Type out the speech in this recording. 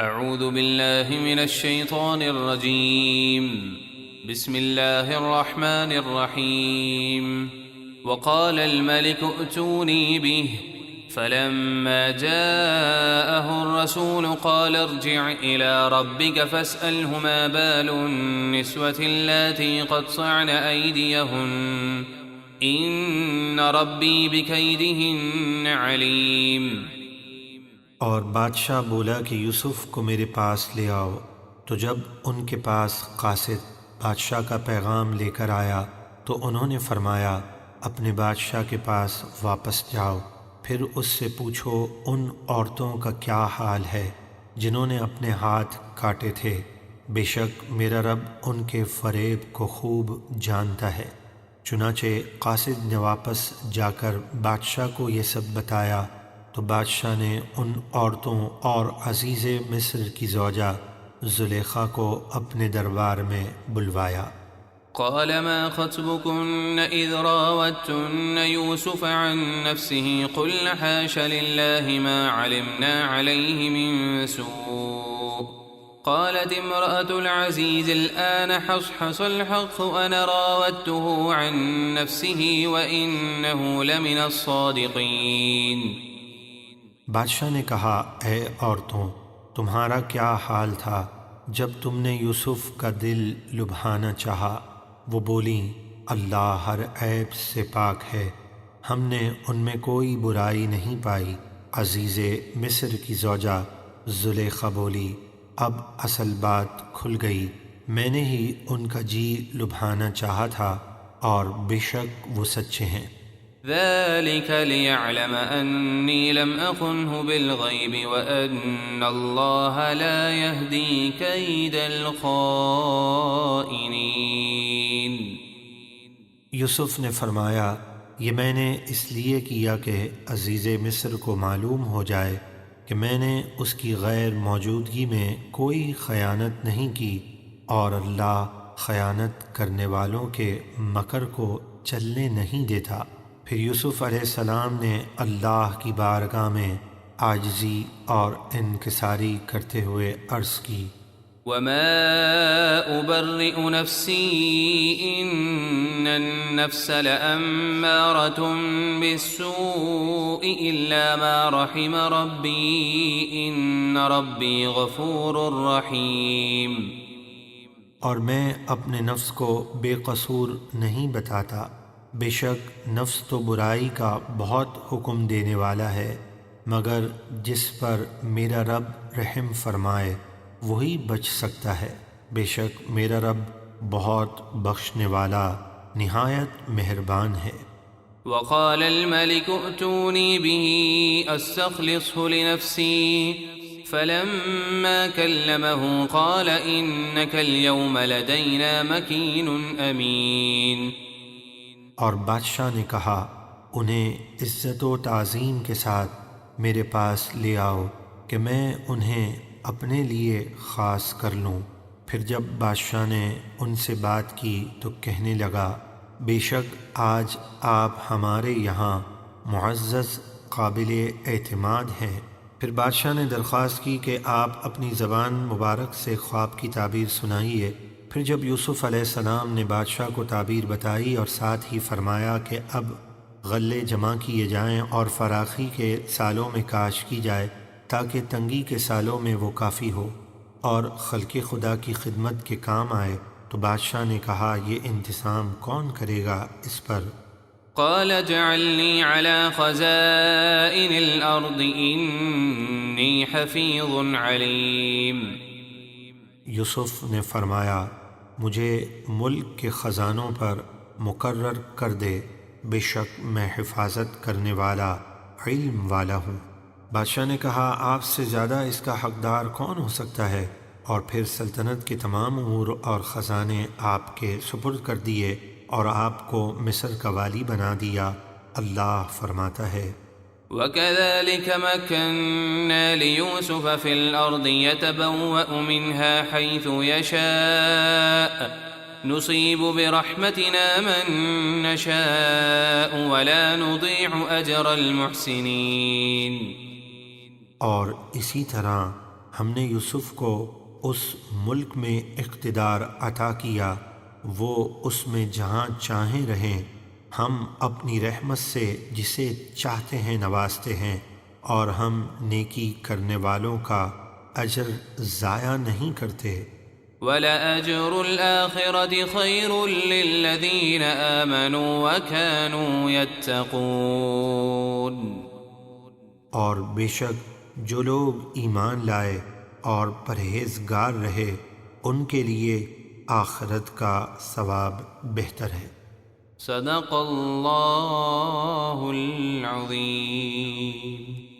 اعوذ باللہ من الشیطان الرجیم بسم اللہ الرحمن الرحیم وقال الملك ائتوني به فلما جاءه الرسول قال ارجع إلى ربك فاسأله ما بال النسوة اللاتي قطعن أيديهن إن ربي بكيدهن عليم۔ اور بادشاہ بولا کہ یوسف کو میرے پاس لے آؤ، تو جب ان کے پاس قاصد بادشاہ کا پیغام لے کر آیا تو انہوں نے فرمایا اپنے بادشاہ کے پاس واپس جاؤ، پھر اس سے پوچھو ان عورتوں کا کیا حال ہے جنہوں نے اپنے ہاتھ کاٹے تھے، بے شک میرا رب ان کے فریب کو خوب جانتا ہے۔ چنانچہ قاصد نے واپس جا کر بادشاہ کو یہ سب بتایا تو بادشاہ نے ان عورتوں اور عزیز مصر کی زوجہ زلیخا کو اپنے دربار میں بلوایا۔ قال ما خطبكن إذ راوتن يوسف عن نفسه قلن حاش لله ما علمنا عليه من سوء قالت امرأة العزيز الآن حصحص الحق أنا راودته عن نفسه وإنه لمن الصادقين۔ بادشاہ نے کہا اے عورتوں، تمہارا کیا حال تھا جب تم نے یوسف کا دل لبھانا چاہا؟ وہ بولیں اللہ ہر عیب سے پاک ہے، ہم نے ان میں کوئی برائی نہیں پائی۔ عزیز مصر کی زوجہ زلیخا بولی اب اصل بات کھل گئی، میں نے ہی ان کا جی لبھانا چاہا تھا اور بے شک وہ سچے ہیں۔ ذلك ليعلم أني لم أخنه بالغيب وأن الله لا يهدي كيد الخائنين۔ یوسف نے فرمایا یہ میں نے اس لیے کیا کہ عزیز مصر کو معلوم ہو جائے کہ میں نے اس کی غیر موجودگی میں کوئی خیانت نہیں کی، اور اللہ خیانت کرنے والوں کے مکر کو چلنے نہیں دیتا۔ پھر یوسف علیہ السلام نے اللہ کی بارگاہ میں عاجزی اور انکساری کرتے ہوئے عرض کی وما أبرئ نفسي إن النفس لأمارة بالسوء إلا ما رحم ربي إن ربي غفور رحيم۔ اور میں اپنے نفس کو بے قصور نہیں بتاتا، بے شک نفس تو برائی کا بہت حکم دینے والا ہے، مگر جس پر میرا رب رحم فرمائے وہی بچ سکتا ہے، بے شک میرا رب بہت بخشنے والا نہایت مہربان ہے۔ وقال الملك ائتوني به استخلصه لنفسي فلما كلمه قال إنك اليوم لدينا مكين أمين۔ اور بادشاہ نے کہا انہیں عزت و تعظیم کے ساتھ میرے پاس لے آؤ کہ میں انہیں اپنے لیے خاص کر لوں۔ پھر جب بادشاہ نے ان سے بات کی تو کہنے لگا بے شک آج آپ ہمارے یہاں معزز قابل اعتماد ہیں۔ پھر بادشاہ نے درخواست کی کہ آپ اپنی زبان مبارک سے خواب کی تعبیر سنائیے۔ پھر جب یوسف علیہ السلام نے بادشاہ کو تعبیر بتائی اور ساتھ ہی فرمایا کہ اب غلے جمع کیے جائیں اور فراخی کے سالوں میں کاشت کی جائے تاکہ تنگی کے سالوں میں وہ کافی ہو اور خلق خدا کی خدمت کے کام آئے، تو بادشاہ نے کہا یہ انتظام کون کرے گا اس پر؟ قال اجعلني على خزائن الأرض إني حفيظ عليم۔ یوسف نے فرمایا مجھے ملک کے خزانوں پر مقرر کر دے، بے شک میں حفاظت کرنے والا علم والا ہوں۔ بادشاہ نے کہا آپ سے زیادہ اس کا حقدار کون ہو سکتا ہے؟ اور پھر سلطنت کے تمام امور اور خزانے آپ کے سپرد کر دیے اور آپ کو مصر کا والی بنا دیا۔ اللہ فرماتا ہے وكذلك مكنا ليوسف في الأرض يتبوأ منها حيث يشاء نصيب برحمتنا من نشاء ولا نضيع أجر المحسنين۔ اور اسی طرح ہم نے یوسف کو اس ملک میں اقتدار عطا کیا، وہ اس میں جہاں چاہیں رہیں، ہم اپنی رحمت سے جسے چاہتے ہیں نوازتے ہیں، اور ہم نیکی کرنے والوں کا اجر ضائع نہیں کرتے۔ وَلَأَجْرُ الْآخِرَةِ خَيْرٌ لِّلَّذِينَ آمَنُوا وَكَانُوا يَتَّقُونَ۔ اور بے شک جو لوگ ایمان لائے اور پرہیزگار رہے ان کے لیے آخرت کا ثواب بہتر ہے۔ صدق اللہ العظیم۔